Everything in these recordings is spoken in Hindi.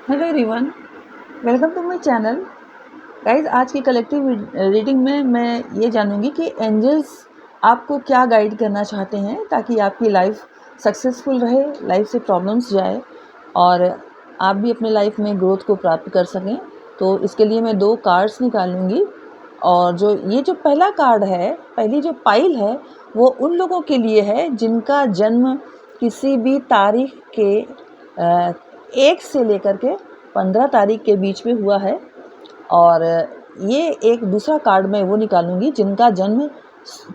Hello everyone, welcome to my channel. Guys, आज की कलेक्टिव रीडिंग में मैं ये जानूंगी कि एंजल्स आपको क्या गाइड करना चाहते हैं ताकि आपकी लाइफ सक्सेसफुल रहे, लाइफ से प्रॉब्लम्स जाए और आप भी अपने लाइफ में ग्रोथ को प्राप्त कर सकें। तो इसके लिए मैं 2 कार्ड्स निकालूंगी और जो पहला कार्ड है, पहली जो पाइल है, वो उन लोगों के लिए है जिनका जन्म किसी भी तारीख के 1 से लेकर के 15 तारीख के बीच में हुआ है। और ये एक दूसरा कार्ड मैं वो निकालूंगी जिनका जन्म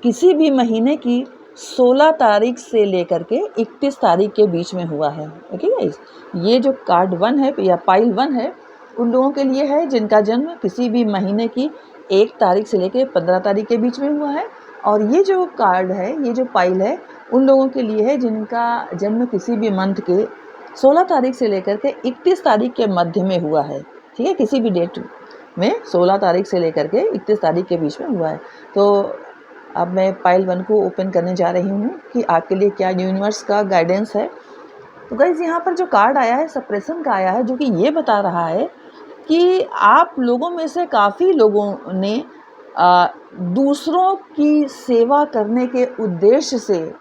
किसी भी महीने की 16 तारीख से लेकर के 31 तारीख के बीच में हुआ है। ओके गाइस, ये जो कार्ड 1 है या पाइल 1 है, उन लोगों के लिए है जिनका जन्म किसी भी महीने की 1 तारीख से लेकर 15 तारीख के बीच में हुआ है। और ये जो कार्ड है, ये जो पाइल है, उन लोगों के लिए है जिनका जन्म किसी भी मंथ के 16 तारीख से लेकर के 31 तारीख के मध्य में हुआ है। ठीक है, किसी भी डेट में 16 तारीख से लेकर के 31 तारीख के बीच में हुआ है। तो अब मैं पाइल 1 को ओपन करने जा रही हूँ कि आपके लिए क्या यूनिवर्स का गाइडेंस है। तो गाइस, यहाँ पर जो कार्ड आया है सप्रेशन का आया है, जो कि ये बता रहा है कि आप लोगों में से काफ़ी लोगों ने दूसरों की सेवा करने के उद्देश्य से,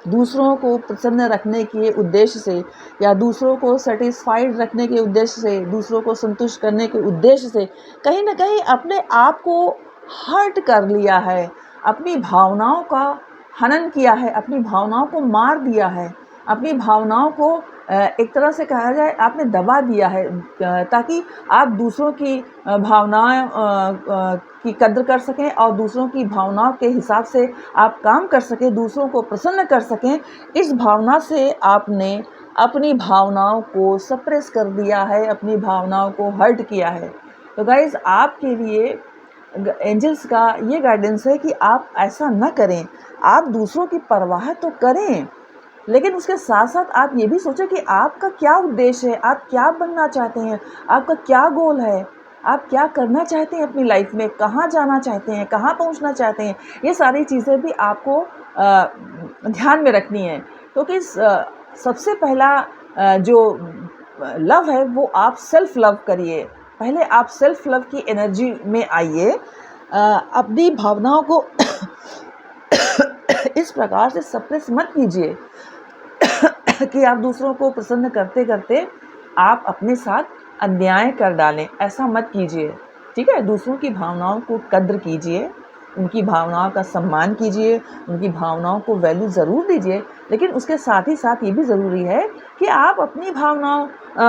दूसरों को प्रसन्न रखने के उद्देश्य से या दूसरों को सेटिस्फाइड रखने के उद्देश्य से, दूसरों को संतुष्ट करने के उद्देश्य से कहीं ना कहीं अपने आप को हर्ट कर लिया है, अपनी भावनाओं का हनन किया है, अपनी भावनाओं को मार दिया है, अपनी भावनाओं को एक तरह से कहा जाए आपने दबा दिया है, ताकि आप दूसरों की भावनाएं की कद्र कर सकें और दूसरों की भावनाओं के हिसाब से आप काम कर सकें, दूसरों को प्रसन्न कर सकें। इस भावना से आपने अपनी भावनाओं को सप्रेस कर दिया है, अपनी भावनाओं को हर्ट किया है। तो गाइज, आपके लिए एंजल्स का ये गाइडेंस है कि आप ऐसा न करें। आप दूसरों की परवाह तो करें, लेकिन उसके साथ साथ आप ये भी सोचें कि आपका क्या उद्देश्य है, आप क्या बनना चाहते हैं, आपका क्या गोल है, आप क्या करना चाहते हैं अपनी लाइफ में, कहाँ जाना चाहते हैं, कहाँ पहुंचना चाहते हैं। ये सारी चीज़ें भी आपको ध्यान में रखनी है, क्योंकि सबसे पहला जो लव है वो आप सेल्फ लव करिए। पहले आप सेल्फ लव की एनर्जी में आइए। अपनी भावनाओं को इस प्रकार से सप्रेस मत कीजिए कि आप दूसरों को प्रसन्न करते करते आप अपने साथ अन्याय कर डालें। ऐसा मत कीजिए, ठीक है। दूसरों की भावनाओं को कद्र कीजिए, उनकी भावनाओं का सम्मान कीजिए, उनकी भावनाओं को वैल्यू ज़रूर दीजिए, लेकिन उसके साथ ही साथ ये भी ज़रूरी है कि आप अपनी भावनाओं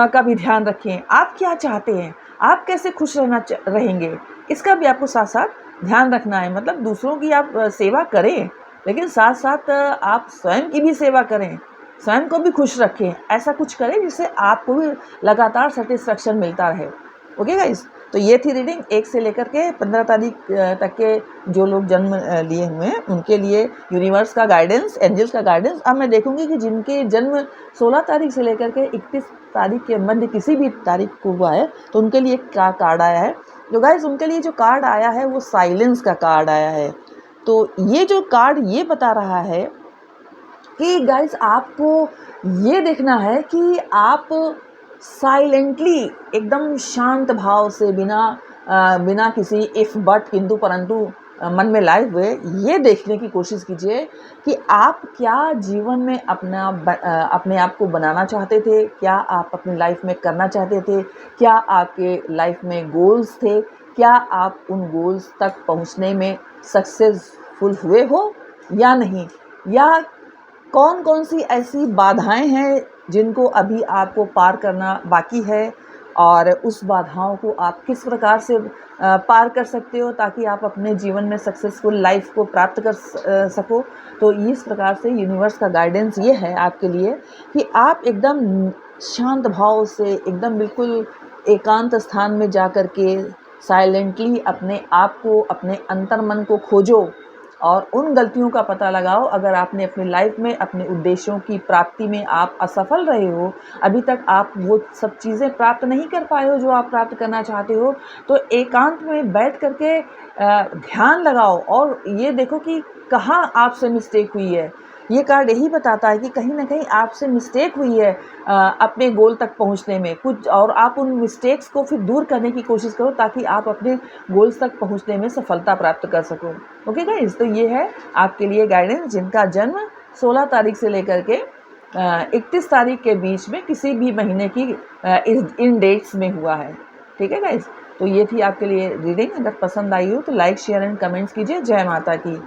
का भी ध्यान रखें। आप क्या चाहते हैं, आप कैसे खुश रहेंगे, इसका भी आपको साथ साथ ध्यान रखना है। मतलब दूसरों की आप सेवा करें, लेकिन साथ साथ आप स्वयं की भी सेवा करें, स्वयं को भी खुश रखें। ऐसा कुछ करें जिससे आपको भी लगातार सेटिस्फेक्शन मिलता रहे। ओके गाइस, तो ये थी रीडिंग 1 से लेकर के 15 तारीख तक के जो लोग जन्म लिए हुए हैं उनके लिए यूनिवर्स का गाइडेंस, एंजल्स का गाइडेंस। अब मैं देखूंगी कि जिनके जन्म 16 तारीख से लेकर के 31 तारीख के मध्य किसी भी तारीख को हुआ है, तो उनके लिए क्या कार्ड आया है। तो गाइस, उनके लिए जो कार्ड आया है वो साइलेंस का कार्ड आया है। तो ये जो कार्ड ये बता रहा है कि गाइस, आपको ये देखना है कि आप साइलेंटली, एकदम शांत भाव से, बिना किसी इफ बट किंतु परंतु मन में लाए हुए ये देखने की कोशिश कीजिए कि आप क्या जीवन में अपने आप को बनाना चाहते थे, क्या आप अपनी लाइफ में करना चाहते थे, क्या आपके लाइफ में गोल्स थे, क्या आप उन गोल्स तक पहुंचने में सक्सेसफुल हुए हो या नहीं, या कौन कौन सी ऐसी बाधाएं हैं जिनको अभी आपको पार करना बाकी है, और उस बाधाओं को आप किस प्रकार से पार कर सकते हो ताकि आप अपने जीवन में सक्सेसफुल लाइफ को प्राप्त कर सको। तो इस प्रकार से यूनिवर्स का गाइडेंस ये है आपके लिए कि आप एकदम शांत भाव से, एकदम बिल्कुल एकांत स्थान में जा कर के साइलेंटली अपने आप को, अपने अंतर्मन को खोजो और उन गलतियों का पता लगाओ। अगर आपने अपनी लाइफ में अपने उद्देश्यों की प्राप्ति में आप असफल रहे हो, अभी तक आप वो सब चीज़ें प्राप्त नहीं कर पाए हो जो आप प्राप्त करना चाहते हो, तो एकांत में बैठ करके ध्यान लगाओ और ये देखो कि कहाँ आपसे मिस्टेक हुई है, ये कार्ड यही बताता है कि कहीं न कहीं आपसे मिस्टेक हुई है अपने गोल तक पहुँचने में कुछ, और आप उन मिस्टेक्स को फिर दूर करने की कोशिश करो ताकि आप अपने गोल्स तक पहुँचने में सफलता प्राप्त कर सको। ओके गाइज़, तो ये है आपके लिए गाइडेंस जिनका जन्म 16 तारीख से लेकर के 31 तारीख के बीच में किसी भी महीने की इन डेट्स में हुआ है। ठीक है गाइज़? तो ये थी आपके लिए रीडिंग। अगर पसंद आई हो तो लाइक, शेयर एंड कमेंट्स कीजिए। जय माता की।